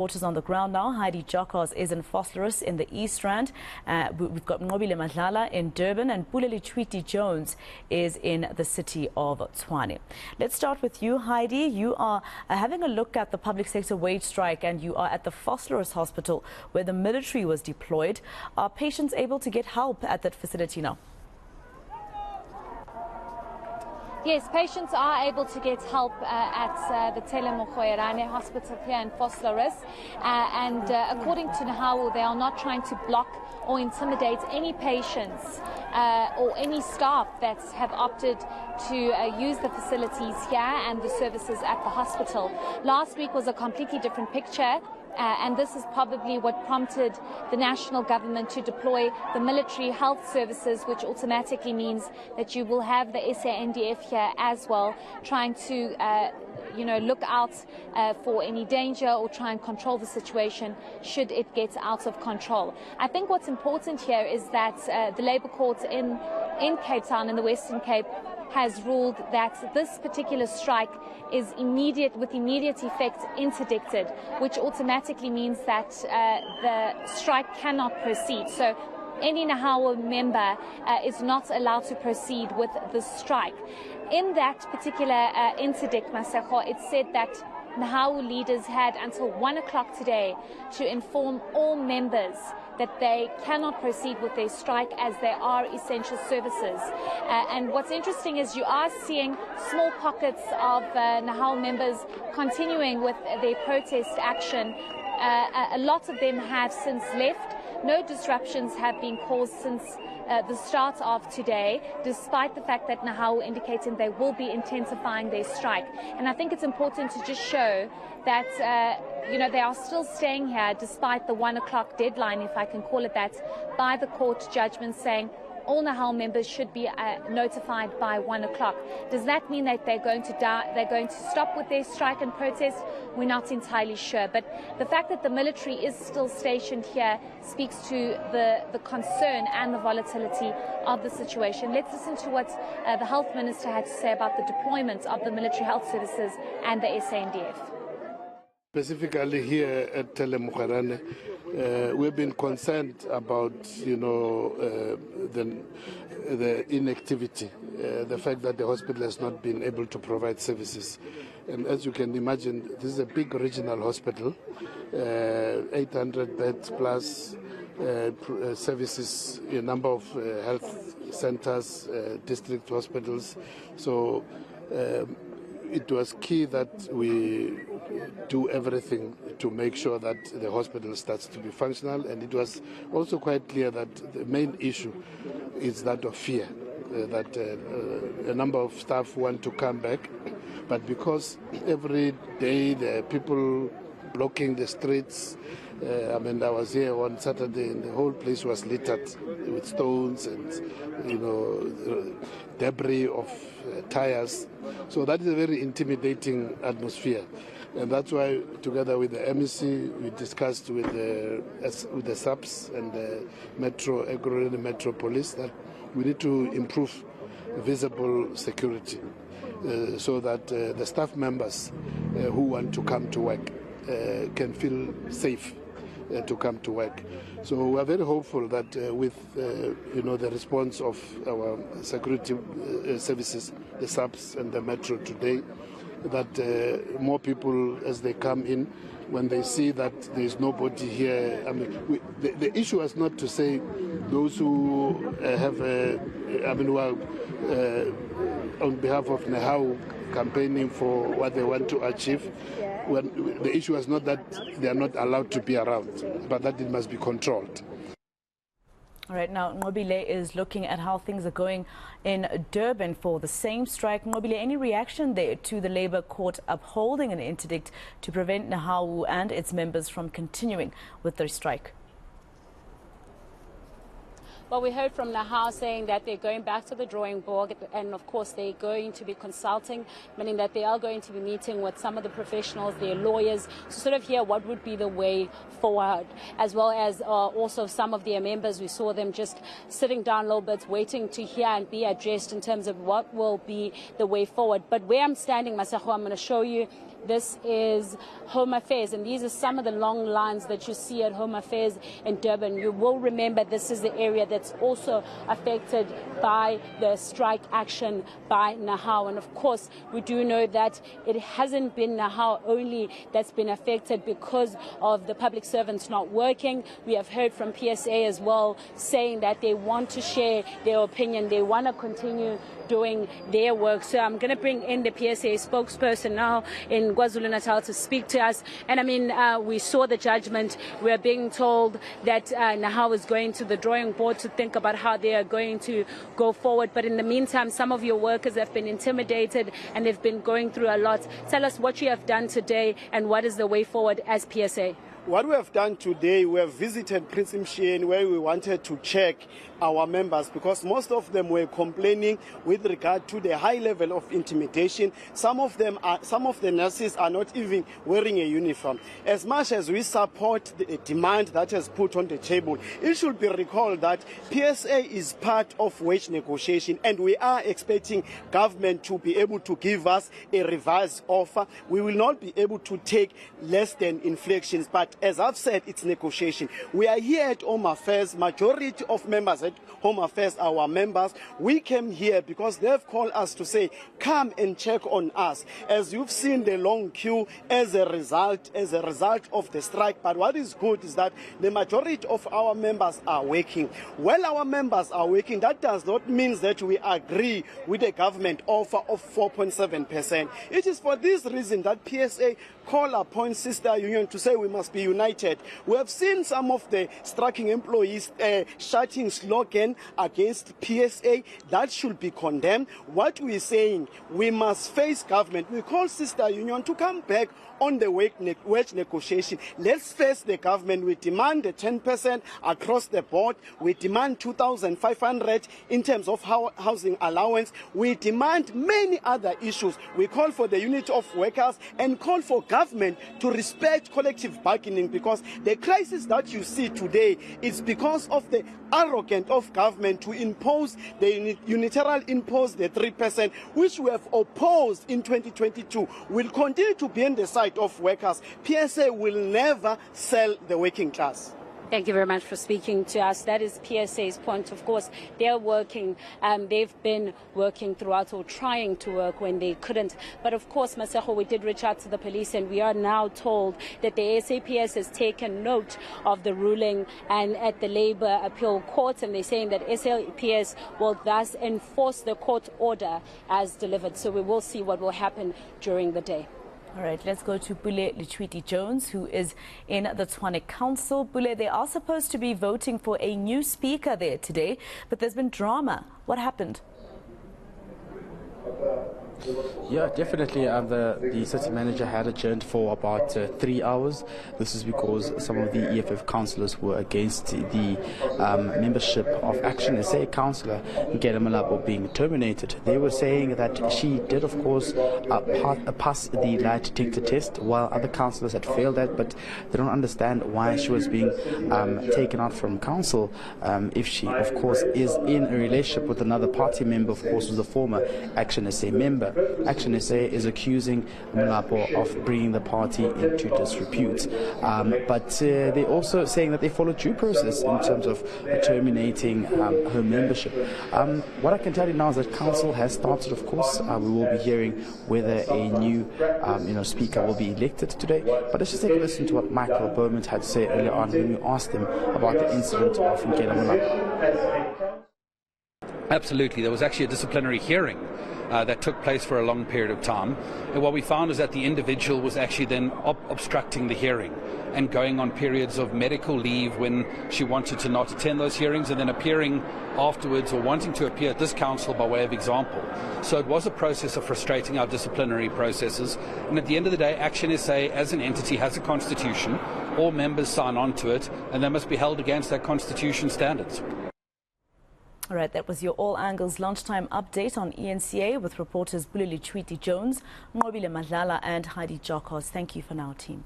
Reporters on the ground now. Heidi Giokos is in Vosloorus in the East Rand. We've got Nqobile Madlala in Durban, and Pule Letshwiti-Jones is in the city of Tshwane. Let's start with you, Heidi. You are having a look at the public sector wage strike, and you are at the Vosloorus hospital where the military was deployed. Are patients able to get help at that facility now? Yes, patients are able to get help at the Tshwane hospital here in Vosloorus. According to Nqobile, they are not trying to block or intimidate any patients or any staff that have opted to use the facilities here and the services at the hospital. Last week was a completely different picture. And this is probably what prompted the national government to deploy the military health services, which automatically means that you will have the SANDF here as well, trying to look out for any danger or try and control the situation should it get out of control. I think what's important here is that the Labour Court in Cape Town, in the Western Cape, has ruled that this particular strike is with immediate effect interdicted, which automatically means that the strike cannot proceed. So any Nqobile member is not allowed to proceed with the strike. In that particular interdict, Maseko, it said that Nqobile leaders had until 1 o'clock today to inform all members that they cannot proceed with their strike as they are essential services. And what's interesting is you are seeing small pockets of Nqobile members continuing with their protest action. A lot of them have since left. No disruptions have been caused since the start of today, despite the fact that Nqobile indicating they will be intensifying their strike. And I think it's important to just show that they are still staying here despite the 1 o'clock deadline, if I can call it that, by the court judgment saying all Nqobile members should be notified by 1 o'clock. Does that mean that they're going to stop with their strike and protest? We're not entirely sure. But the fact that the military is still stationed here speaks to the concern and the volatility of the situation. Let's listen to what the health minister had to say about the deployment of the military health services and the SANDF. Specifically here at Tshwane, we've been concerned about, the inactivity, the fact that the hospital has not been able to provide services. And as you can imagine, this is a big regional hospital, 800 beds plus services, a number of health centers, district hospitals. So it was key that we do everything to make sure that the hospital starts to be functional, and it was also quite clear that the main issue is that of fear, that a number of staff want to come back, but because every day there are people blocking the streets. I was here on Saturday and the whole place was littered with stones and, debris of tires. So that is a very intimidating atmosphere. And that's why, together with the MEC, we discussed with the SAPS and the Metro Police that we need to improve visible security so that the staff members who want to come to work can feel safe to come to work. So we are very hopeful that with the response of our security services, the SAPS and the Metro today, that more people, as they come in, when they see that there is nobody here, the issue is not to say those who who are on behalf of Nqobile campaigning for what they want to achieve. The issue is not that they are not allowed to be around, but that it must be controlled. All right, now Nqobile is looking at how things are going in Durban for the same strike. Nqobile, any reaction there to the Labour Court upholding an interdict to prevent Nqobile and its members from continuing with their strike? Well, we heard from Nqobile saying that they're going back to the drawing board, and of course they're going to be consulting, meaning that they are going to be meeting with some of the professionals, their lawyers, to sort of hear what would be the way forward, as well as also some of their members. We saw them just sitting down a little bit, waiting to hear and be addressed in terms of what will be the way forward. But where I'm standing, Masako, I'm going to show you this is Home Affairs, and these are some of the long lines that you see at Home Affairs in Durban. You will remember this is the area that's also affected by the strike action by Nahau. And of course, we do know that it hasn't been Nahau only that's been affected because of the public servants not working. We have heard from PSA as well saying that they want to share their opinion. They want to continue doing their work. So I'm going to bring in the PSA spokesperson now in KwaZulu-Natal to speak to us. And I mean, we saw the judgment. We're being told that Nahau is going to the drawing board to think about how they are going to go forward. But in the meantime, some of your workers have been intimidated and they've been going through a lot. Tell us what you have done today and what is the way forward as PSA. What we have done today, we have visited Prince Msheni where we wanted to check our members because most of them were complaining with regard to the high level of intimidation. Some of the nurses are not even wearing a uniform. As much as we support the demand that is put on the table, it should be recalled that PSA is part of wage negotiation and we are expecting government to be able to give us a revised offer. We will not be able to take less than inflections, but as I've said, it's negotiation. We are here at Home Affairs. Majority of members at Home Affairs are our members. We came here because they've called us to say, come and check on us. As you've seen the long queue as a result of the strike. But what is good is that the majority of our members are working. While our members are working, that does not mean that we agree with the government offer of 4.7%. It is for this reason that PSA call upon sister union to say we must be united. We have seen some of the striking employees shouting slogan against PSA. That should be condemned. What we're saying, we must face government. We call sister union to come back on the wage negotiation. Let's face the government. We demand the 10% across the board. We demand 2,500 in terms of housing allowance. We demand many other issues. We call for the unity of workers and call for government to respect collective bargaining, because the crisis that you see today is because of the arrogance of government to impose the unilateral impose the 3%, which we have opposed in 2022. Will continue to be on the side of workers. PSA will never sell the working class. Thank you very much for speaking to us. That is PSA's point. Of course, they're working. They've been working throughout or trying to work when they couldn't. But of course, Masego, we did reach out to the police and we are now told that the SAPS has taken note of the ruling and at the Labour Appeal Court, and they're saying that SAPS will thus enforce the court order as delivered. So we will see what will happen during the day. All right, let's go to Pule Letshwiti-Jones, who is in the Tshwane Council. Pule, they are supposed to be voting for a new speaker there today, but there's been drama. What happened? Yeah, definitely. The city manager had adjourned for about 3 hours. This is because some of the EFF councillors were against the membership of Action SA councillor Nqobile being terminated. They were saying that she did, of course, pass the lie detector test, while other councillors had failed that, but they don't understand why she was being taken out from council if she, of course, is in a relationship with another party member, of course, who's a former Action SA member. Action SA is accusing Mlapo of bringing the party into disrepute. But they're also saying that they followed due process in terms of terminating her membership. What I can tell you now is that council has started, of course. We will be hearing whether a new speaker will be elected today. But let's just take a listen to what Michael Bowman had to say earlier on when we asked him about the incident of Nqobile. Absolutely. There was actually a disciplinary hearing that took place for a long period of time. And what we found is that the individual was actually then obstructing the hearing and going on periods of medical leave when she wanted to not attend those hearings, and then appearing afterwards or wanting to appear at this council by way of example. So it was a process of frustrating our disciplinary processes. And at the end of the day, Action SA as an entity has a constitution. All members sign on to it, and they must be held against that constitution standards. All right, that was your All Angles Lunchtime update on eNCA with reporters Pule Letshwiti-Jones, Nqobile Madlala and Heidi Giokos. Thank you for now, team.